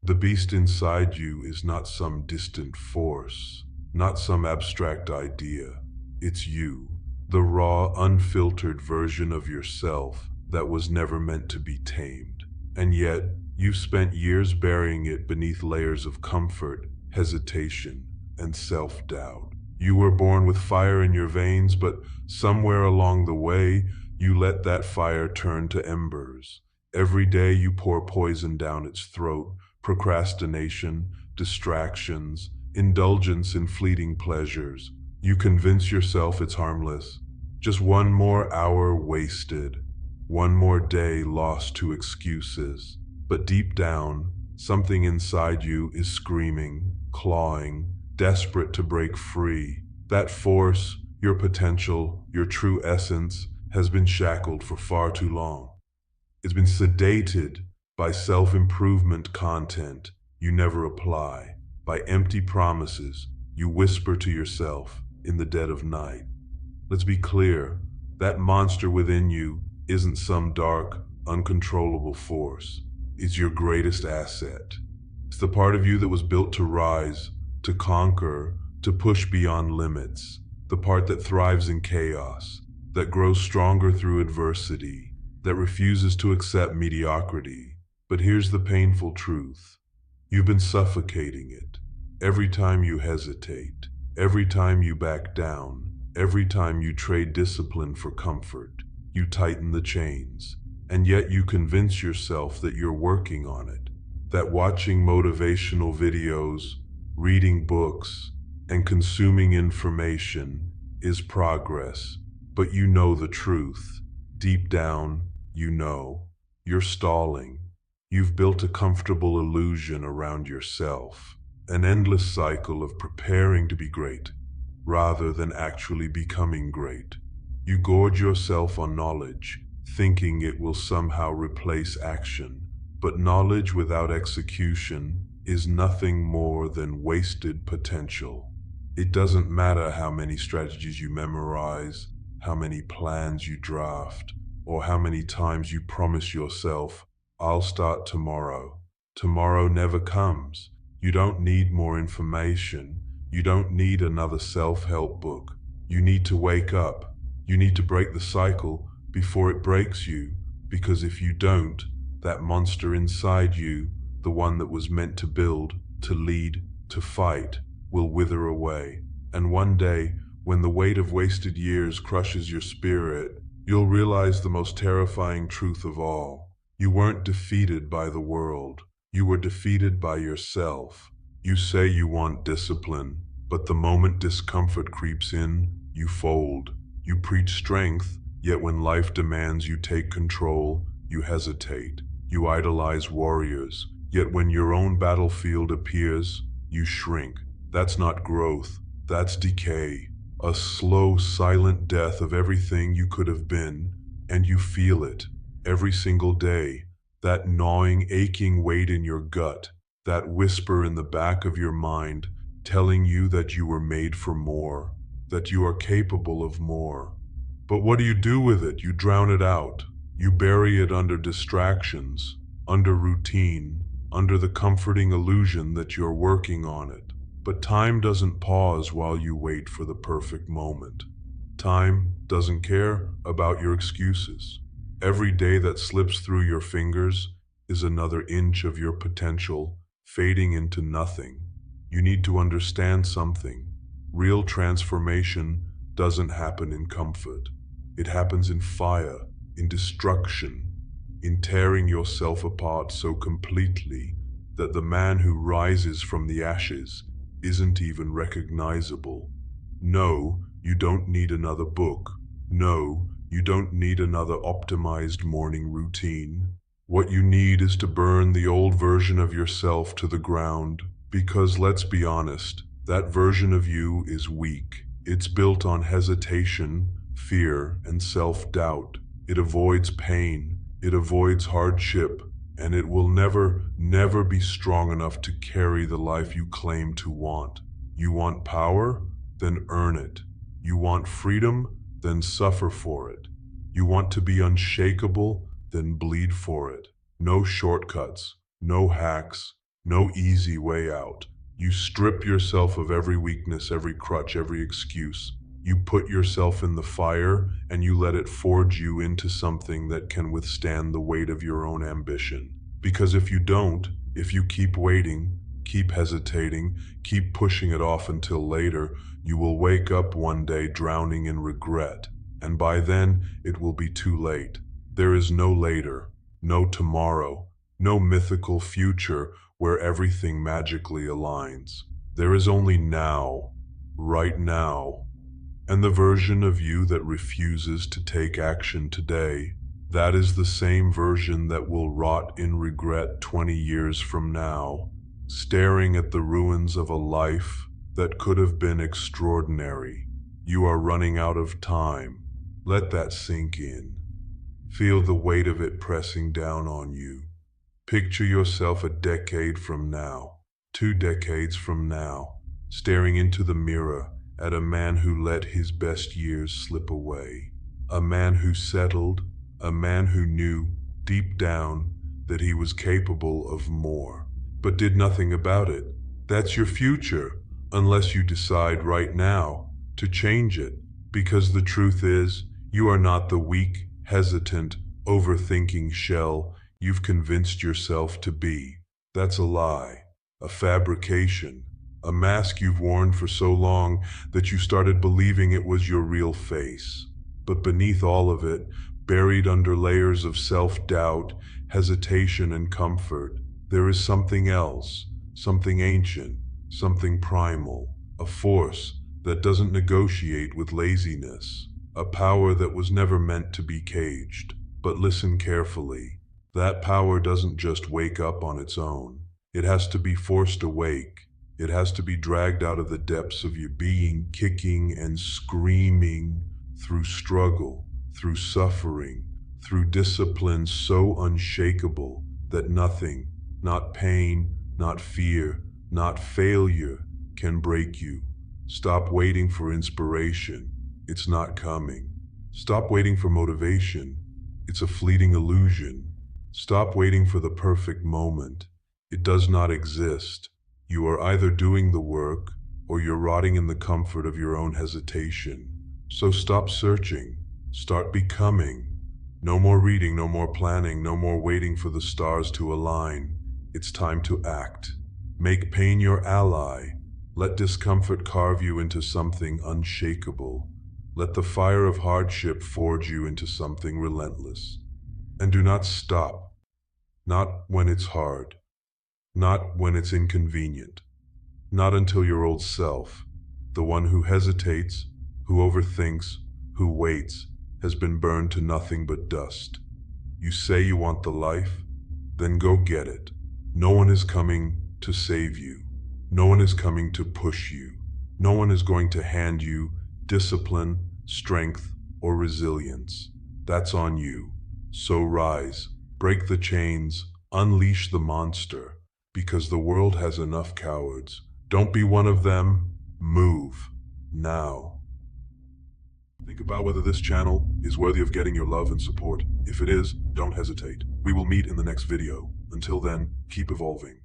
The beast inside you is not some distant force, not some abstract idea. It's you, the raw, unfiltered version of yourself that was never meant to be tamed. And yet, you've spent years burying it beneath layers of comfort, hesitation, and self-doubt. You were born with fire in your veins, but somewhere along the way, you let that fire turn to embers. Every day you pour poison down its throat, procrastination, distractions, indulgence in fleeting pleasures. You convince yourself it's harmless. Just one more hour wasted, one more day lost to excuses. But deep down, something inside you is screaming, clawing, desperate to break free. That force, your potential, your true essence, has been shackled for far too long. It's been sedated by self-improvement content you never apply, by empty promises you whisper to yourself in the dead of night. Let's be clear, that monster within you isn't some dark, uncontrollable force. It's your greatest asset. It's the part of you that was built to rise, to conquer, to push beyond limits. The part that thrives in chaos, that grows stronger through adversity, that refuses to accept mediocrity. But here's the painful truth. You've been suffocating it. Every time you hesitate, every time you back down, every time you trade discipline for comfort, you tighten the chains. And yet you convince yourself that you're working on it, that watching motivational videos, reading books, and consuming information is progress. But you know the truth. Deep down, you know. You're stalling. You've built a comfortable illusion around yourself, an endless cycle of preparing to be great, rather than actually becoming great. You gorge yourself on knowledge, thinking it will somehow replace action. But knowledge without execution is nothing more than wasted potential. It doesn't matter how many strategies you memorize, how many plans you draft, or how many times you promise yourself, "I'll start tomorrow." Tomorrow never comes. You don't need more information. You don't need another self-help book. You need to wake up. You need to break the cycle before it breaks you, because if you don't, that monster inside you, the one that was meant to build, to lead, to fight, will wither away. And one day, when the weight of wasted years crushes your spirit, you'll realize the most terrifying truth of all. You weren't defeated by the world. You were defeated by yourself. You say you want discipline, but the moment discomfort creeps in, you fold. You preach strength, yet when life demands you take control, you hesitate. You idolize warriors, yet when your own battlefield appears, you shrink. That's not growth, that's decay. A slow, silent death of everything you could have been, and you feel it every single day. That gnawing, aching weight in your gut, that whisper in the back of your mind telling you that you were made for more, that you are capable of more. But what do you do with it? You drown it out. You bury it under distractions, under routine, under the comforting illusion that you're working on it. But time doesn't pause while you wait for the perfect moment. Time doesn't care about your excuses. Every day that slips through your fingers is another inch of your potential fading into nothing. You need to understand something. Real transformation doesn't happen in comfort. It happens in fire, in destruction, in tearing yourself apart so completely that the man who rises from the ashes isn't even recognizable. No, you don't need another book. No, you don't need another optimized morning routine. What you need is to burn the old version of yourself to the ground. Because let's be honest, that version of you is weak. It's built on hesitation, fear, and self-doubt. It avoids pain. It avoids hardship. And it will never be strong enough to carry the life you claim to want. You want power? Then earn it. You want freedom? Then suffer for it. You want to be unshakable? Then bleed for it. No shortcuts, no hacks, no easy way out. You strip yourself of every weakness, every crutch, every excuse. You put yourself in the fire and you let it forge you into something that can withstand the weight of your own ambition. Because if you don't, if you keep waiting, keep hesitating, keep pushing it off until later, you will wake up one day drowning in regret. And by then, it will be too late. There is no later, no tomorrow, no mythical future where everything magically aligns. There is only now, right now. And the version of you that refuses to take action today, that is the same version that will rot in regret 20 years from now, staring at the ruins of a life that could have been extraordinary. You are running out of time. Let that sink in. Feel the weight of it pressing down on you. Picture yourself a decade from now, 2 decades from now, staring into the mirror at a man who let his best years slip away. A man who settled, a man who knew deep down that he was capable of more, but did nothing about it. That's your future, unless you decide right now to change it. Because the truth is, you are not the weak, hesitant, overthinking shell you've convinced yourself to be. That's a lie, a fabrication, a mask you've worn for so long that you started believing it was your real face. But beneath all of it, buried under layers of self-doubt, hesitation, and comfort, there is something else, something ancient, something primal, a force that doesn't negotiate with laziness, a power that was never meant to be caged. But listen carefully. That power doesn't just wake up on its own. It has to be forced awake. It has to be dragged out of the depths of your being, kicking and screaming through struggle, through suffering, through discipline so unshakable that nothing, not pain, not fear, not failure, can break you. Stop waiting for inspiration. It's not coming. Stop waiting for motivation. It's a fleeting illusion. Stop waiting for the perfect moment. It does not exist. You are either doing the work or you're rotting in the comfort of your own hesitation. So stop searching. Start becoming. No more reading, no more planning, no more waiting for the stars to align. It's time to act. Make pain your ally. Let discomfort carve you into something unshakable. Let the fire of hardship forge you into something relentless. And do not stop. Not when it's hard. Not when it's inconvenient. Not until your old self, the one who hesitates, who overthinks, who waits, has been burned to nothing but dust. You say you want the life? Then go get it. No one is coming to save you. No one is coming to push you. No one is going to hand you discipline, strength, or resilience. That's on you. So rise, break the chains, unleash the monster, because the world has enough cowards. Don't be one of them. Move. Now. Think about whether this channel is worthy of getting your love and support. If it is, don't hesitate. We will meet in the next video. Until then, keep evolving.